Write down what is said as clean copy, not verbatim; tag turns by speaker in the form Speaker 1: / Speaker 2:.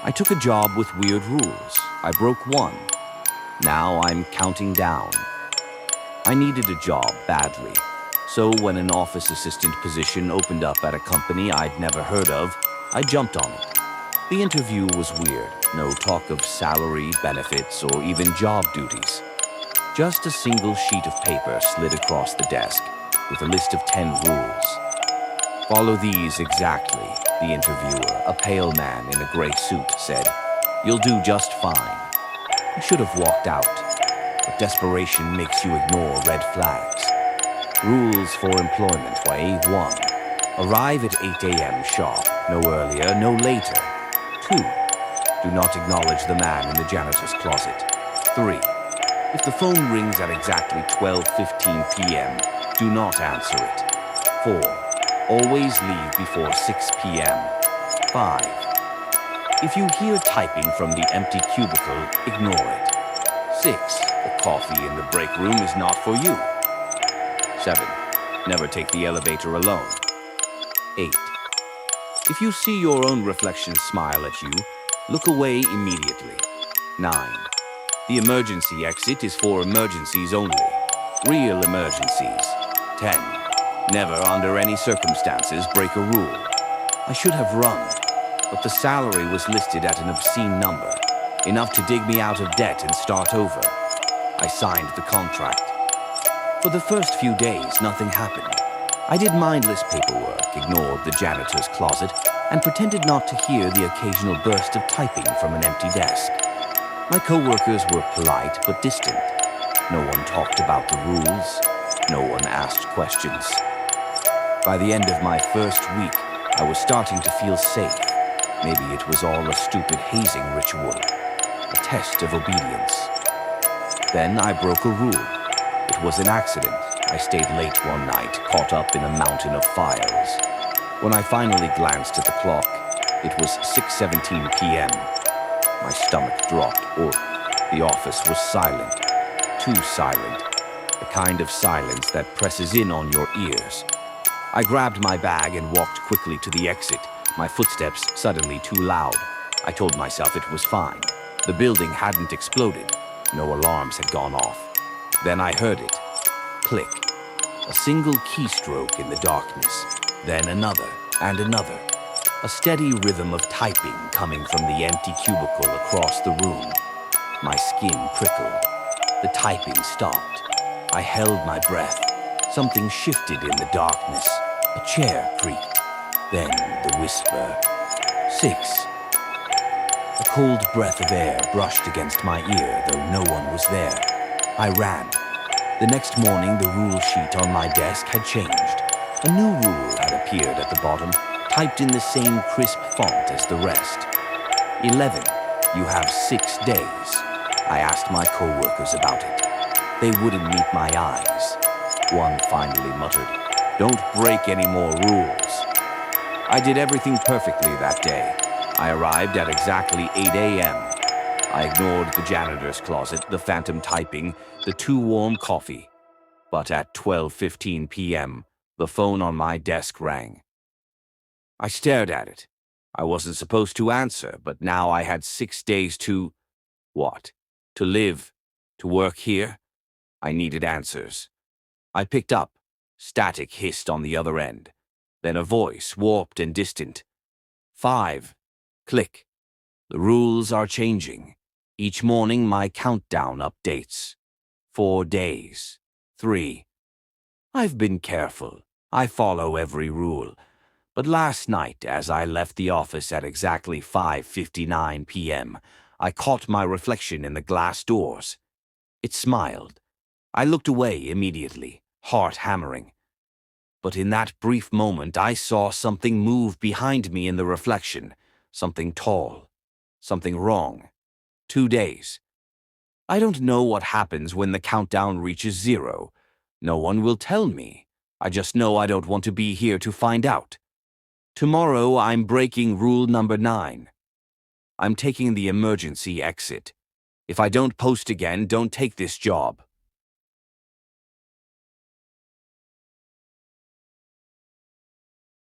Speaker 1: I took a job with weird rules. I broke one. Now I'm counting down. I needed a job badly. So when an office assistant position opened up at a company I'd never heard of, I jumped on it. The interview was weird. No talk of salary, benefits, or even job duties. Just a single sheet of paper slid across the desk with a list of 10 rules. Follow these exactly, the interviewer, a pale man in a gray suit, said. You'll do just fine. I should have walked out, but desperation makes you ignore red flags. Rules for employment way 1. Arrive at 8 a.m. sharp, no earlier, no later. 2. Do not acknowledge the man in the janitor's closet. 3. If the phone rings at exactly 12:15 p.m., do not answer it. 4. Always leave before 6 p.m. 5. If you hear typing from the empty cubicle, ignore it. 6. The coffee in the break room is not for you. 7. Never take the elevator alone. 8. If you see your own reflection smile at you, look away immediately. 9. The emergency exit is for emergencies only. Real emergencies. 10. Never, under any circumstances, break a rule. I should have run, but the salary was listed at an obscene number, enough to dig me out of debt and start over. I signed the contract. For the first few days, nothing happened. I did mindless paperwork, ignored the janitor's closet, and pretended not to hear the occasional burst of typing from an empty desk. My coworkers were polite but distant. No one talked about the rules. No one asked questions. By the end of my first week, I was starting to feel safe. Maybe it was all a stupid hazing ritual, a test of obedience. Then I broke a rule. It was an accident. I stayed late one night, caught up in a mountain of files. When I finally glanced at the clock, it was 6:17 p.m. My stomach dropped, or the office was silent. Too silent. The kind of silence that presses in on your ears. I grabbed my bag and walked quickly to the exit, my footsteps suddenly too loud. I told myself it was fine. The building hadn't exploded. No alarms had gone off. Then I heard it. Click. A single keystroke in the darkness. Then another and another. A steady rhythm of typing coming from the empty cubicle across the room. My skin prickled. The typing stopped. I held my breath. Something shifted in the darkness. A chair creaked. Then the whisper. 6. A cold breath of air brushed against my ear, though no one was there. I ran. The next morning, the rule sheet on my desk had changed. A new rule had appeared at the bottom, typed in the same crisp font as the rest. 11. You have 6 days. I asked my co-workers about it. They wouldn't meet my eyes. One finally muttered, "Don't break any more rules." I did everything perfectly that day. I arrived at exactly 8 a.m. I ignored the janitor's closet, the phantom typing, the too warm coffee. But at 12:15 p.m., the phone on my desk rang. I stared at it. I wasn't supposed to answer, but now I had 6 days to... what? To live? To work here? I needed answers. I picked up. Static hissed on the other end. Then a voice, warped and distant. 5. Click. The rules are changing. Each morning my countdown updates. 4 days. 3. I've been careful. I follow every rule. But last night, as I left the office at exactly 5:59 p.m., I caught my reflection in the glass doors. It smiled. I looked away immediately, heart hammering. But in that brief moment, I saw something move behind me in the reflection. Something tall. Something wrong. 2 days. I don't know what happens when the countdown reaches 0. No one will tell me. I just know I don't want to be here to find out. Tomorrow, I'm breaking rule number 9. I'm taking the emergency exit. If I don't post again, don't take this job.